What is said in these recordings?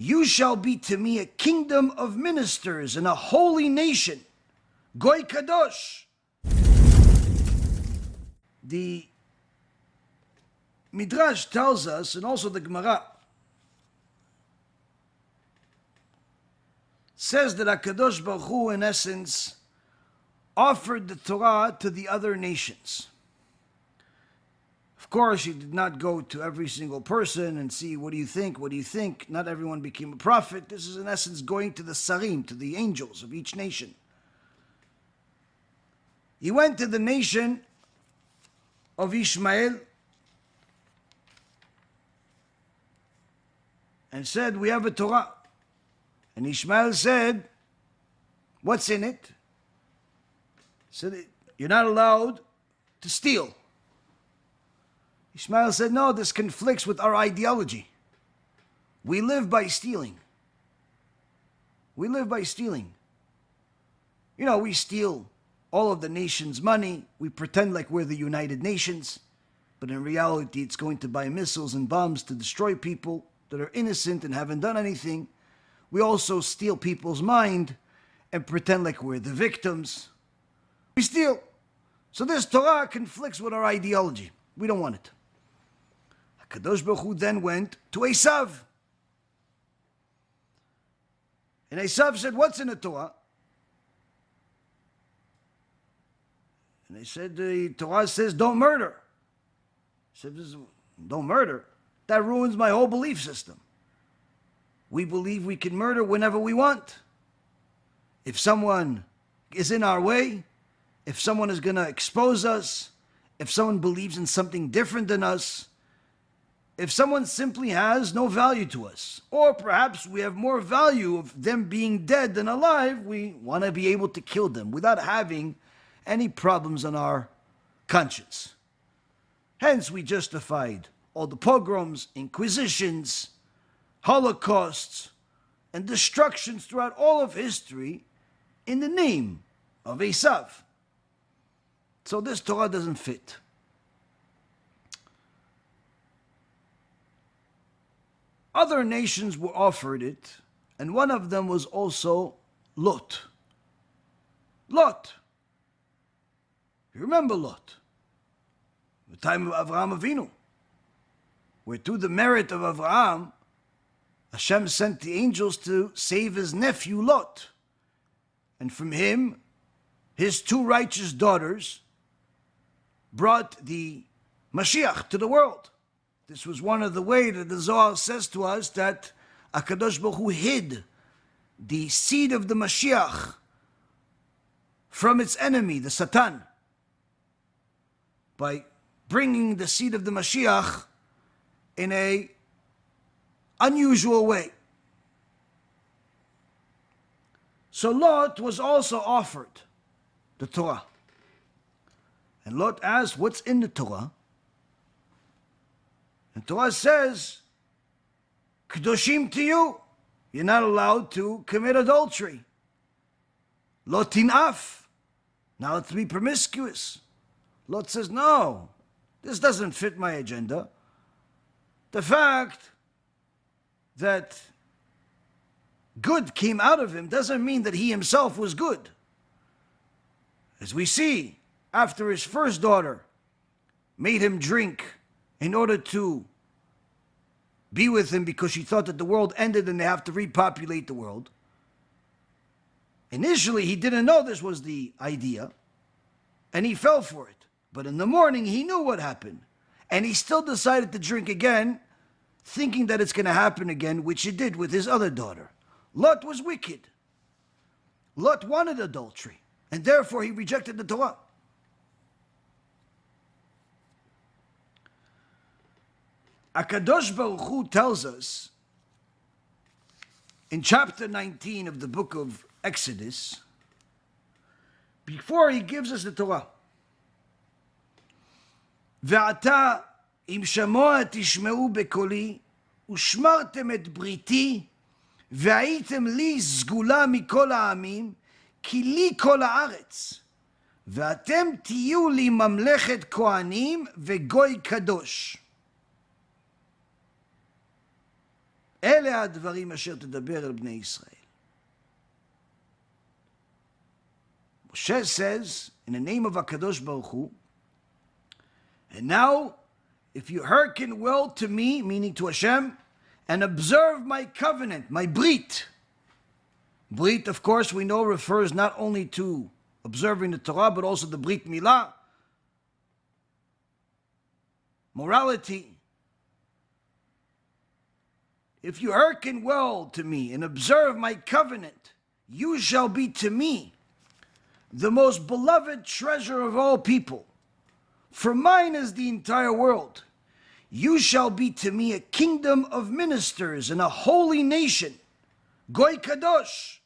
You shall be to me a kingdom of ministers and a holy nation. Goy Kadosh. The Midrash tells us, and also the Gemara, says that HaKadosh Baruch Hu, in essence, offered the Torah to the other nations. Of course, he did not go to every single person and see, what do you think, what do you think? Not everyone became a prophet. This is in essence going to the Sarim, to the angels of each nation. He went to the nation of Ishmael and said, we have a Torah. And Ishmael said, what's in it? He said, you're not allowed to steal. Ishmael said, no, this conflicts with our ideology. We live by stealing. We live by stealing. You know, we steal all of the nation's money. We pretend like we're the United Nations. But in reality, it's going to buy missiles and bombs to destroy people that are innocent and haven't done anything. We also steal people's mind and pretend like we're the victims. We steal. So this Torah conflicts with our ideology. We don't want it. HaKadosh Baruch Hu then went to Esav. And Esav said, what's in the Torah? And they said, the Torah says, don't murder. He said, don't murder? That ruins my whole belief system. We believe we can murder whenever we want. If someone is in our way, if someone is going to expose us, if someone believes in something different than us, if someone simply has no value to us, or perhaps we have more value of them being dead than alive, we want to be able to kill them without having any problems on our conscience. Hence, we justified all the pogroms, inquisitions, holocausts, and destructions throughout all of history in the name of Esav. So this Torah doesn't fit. Other nations were offered it, and one of them was also Lot. Lot. You remember Lot? The time of Avraham Avinu, where through the merit of Avraham, Hashem sent the angels to save his nephew Lot. And from him, his two righteous daughters brought the Mashiach to the world. This was one of the ways that the Zohar says to us that HaKadosh Baruch Hu hid the seed of the Mashiach from its enemy, the Satan, by bringing the seed of the Mashiach in a unusual way. So Lot was also offered the Torah. And Lot asked, what's in the Torah? And Torah says, Kedoshim to you. You're not allowed to commit adultery. Lo tinaf. Now let's be promiscuous. Lot says, no, this doesn't fit my agenda. The fact that good came out of him doesn't mean that he himself was good. As we see, after his first daughter made him drink in order to be with him because she thought that the world ended and they have to repopulate the world. Initially, he didn't know this was the idea, and he fell for it. But in the morning, he knew what happened, and he still decided to drink again, thinking that it's going to happen again, which it did with his other daughter. Lot was wicked. Lot wanted adultery, and therefore he rejected the Torah. HaKadosh Baruch Hu tells us in chapter 19 of the book of Exodus, before he gives us the Torah, ועתה אם שמוע תשמעו בקולי ושמרתם את בריתי והייתם לי סגולה מכל העמים כי לי כל הארץ ואתם תהיו לי ממלכת כהנים וגוי קדוש. אלה אלה הדברים אשר תדבר אל בני ישראל. Moshe says, in the name of HaKadosh Baruch Hu, and now, if you hearken well to me, meaning to Hashem, and observe my covenant, my brit. Brit, of course, we know refers not only to observing the Torah, but also the Brit Milah, morality. If you hearken well to me and observe my covenant, you shall be to me the most beloved treasure of all people. For mine is the entire world. You shall be to me a kingdom of ministers and a holy nation. Goy Kadosh.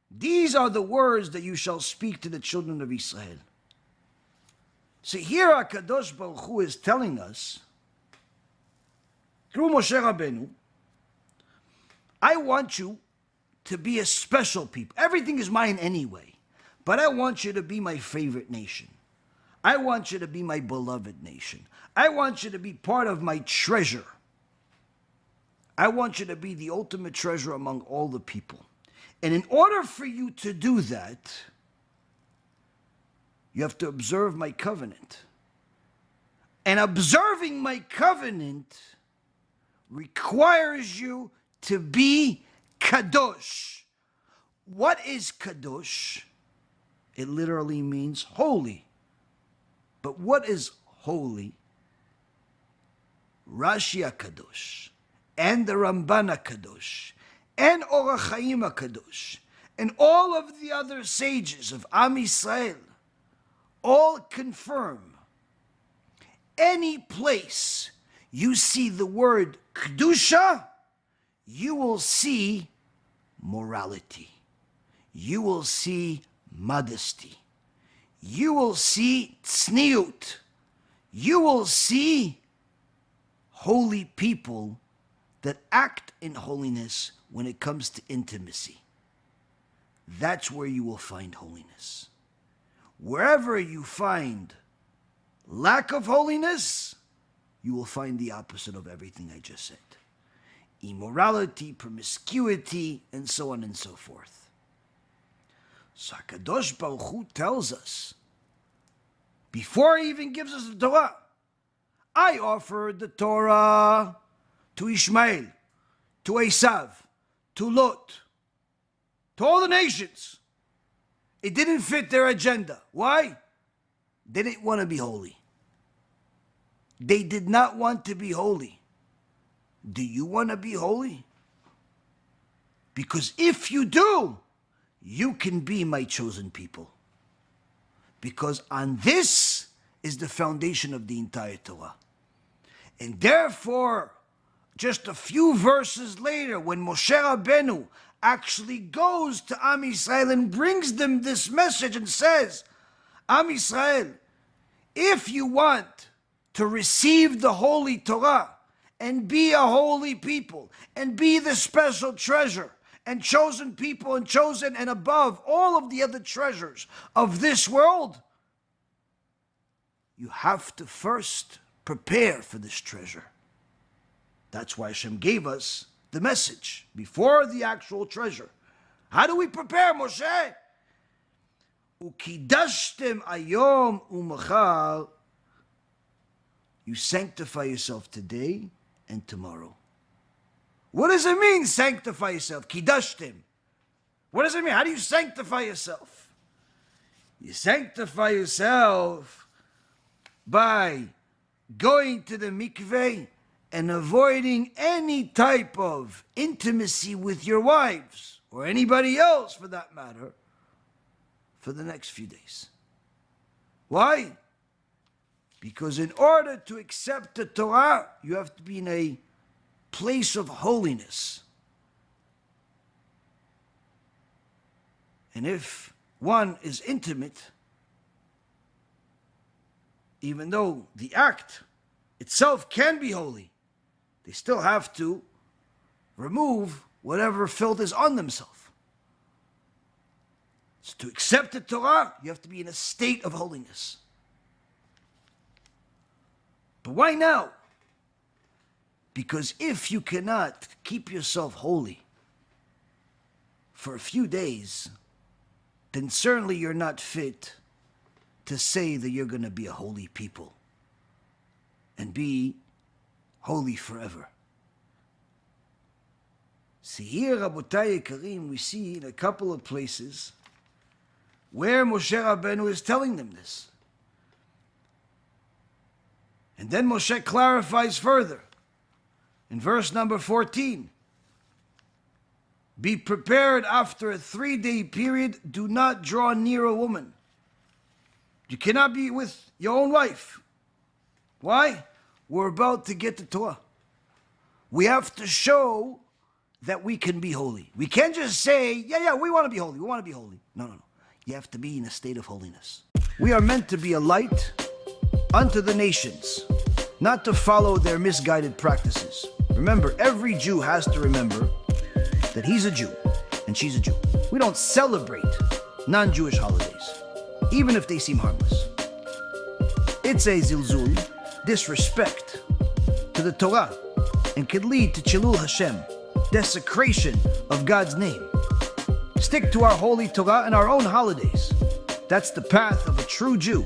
These are the words that you shall speak to the children of Yisrael. So here HaKadosh Baruch Hu is telling us, through Moshe Rabbeinu, I want you to be a special people. Everything is mine anyway, but I want you to be my favorite nation. I want you to be my beloved nation. I want you to be part of my treasure. I want you to be the ultimate treasure among all the people. And in order for you to do that, you have to observe my covenant. And observing my covenant requires you to be kadosh. What is kadosh? It literally means holy. But what is holy? Rashi HaKadosh, and the Ramban HaKadosh, and Or HaChaim HaKadosh, and all of the other sages of Am Yisrael, all confirm any place you see the word Kedusha, you will see morality. You will see modesty. You will see tzniut. You will see holy people that act in holiness when it comes to intimacy. That's where you will find holiness. Wherever you find lack of holiness, you will find the opposite of everything I just said. Immorality, promiscuity, and so on and so forth. So HaKadosh Baruch Hu tells us, before he even gives us the Torah, I offered the Torah to Ishmael, to Esav, to Lot, to all the nations. It didn't fit their agenda. Why? They didn't want to be holy. They did not want to be holy. Do you want to be holy? Because if you do, you can be my chosen people. Because on this is the foundation of the entire Torah. And therefore, just a few verses later, when Moshe Rabbeinu actually goes to Am Yisrael and brings them this message and says, Am Yisrael, if you want to receive the Holy Torah and be a holy people and be the special treasure and chosen people and chosen and above all of the other treasures of this world, you have to first prepare for this treasure. That's why Hashem gave us the message before the actual treasure. How do we prepare, Moshe? Ukidashtem ayom umachal. You sanctify yourself today and tomorrow. What does it mean, sanctify yourself? Kidashtem. What does it mean? How do you sanctify yourself? You sanctify yourself by going to the mikveh and avoiding any type of intimacy with your wives, or anybody else for that matter, for the next few days. Why? Because in order to accept the Torah, you have to be in a place of holiness. And if one is intimate, even though the act itself can be holy, they still have to remove whatever filth is on themselves. So to accept the Torah, you have to be in a state of holiness. But why now? Because if you cannot keep yourself holy for a few days, then certainly you're not fit to say that you're going to be a holy people and be holy forever. See, here, Rabotai Karim, we see in a couple of places where Moshe Rabbeinu is telling them this. And then Moshe clarifies further. In verse number 14, be prepared after a 3-day period, do not draw near a woman. You cannot be with your own wife. Why? We're about to get to Torah. We have to show that we can be holy. We can't just say, yeah, we want to be holy. We want to be holy. No. You have to be in a state of holiness. We are meant to be a light unto the nations, not to follow their misguided practices. Remember, every Jew has to remember that he's a Jew and she's a Jew. We don't celebrate non-Jewish holidays, even if they seem harmless. It's a zilzul, disrespect to the Torah, and could lead to Chilul HaShem, desecration of God's name. Stick to our holy Torah and our own holidays. That's the path of a true Jew.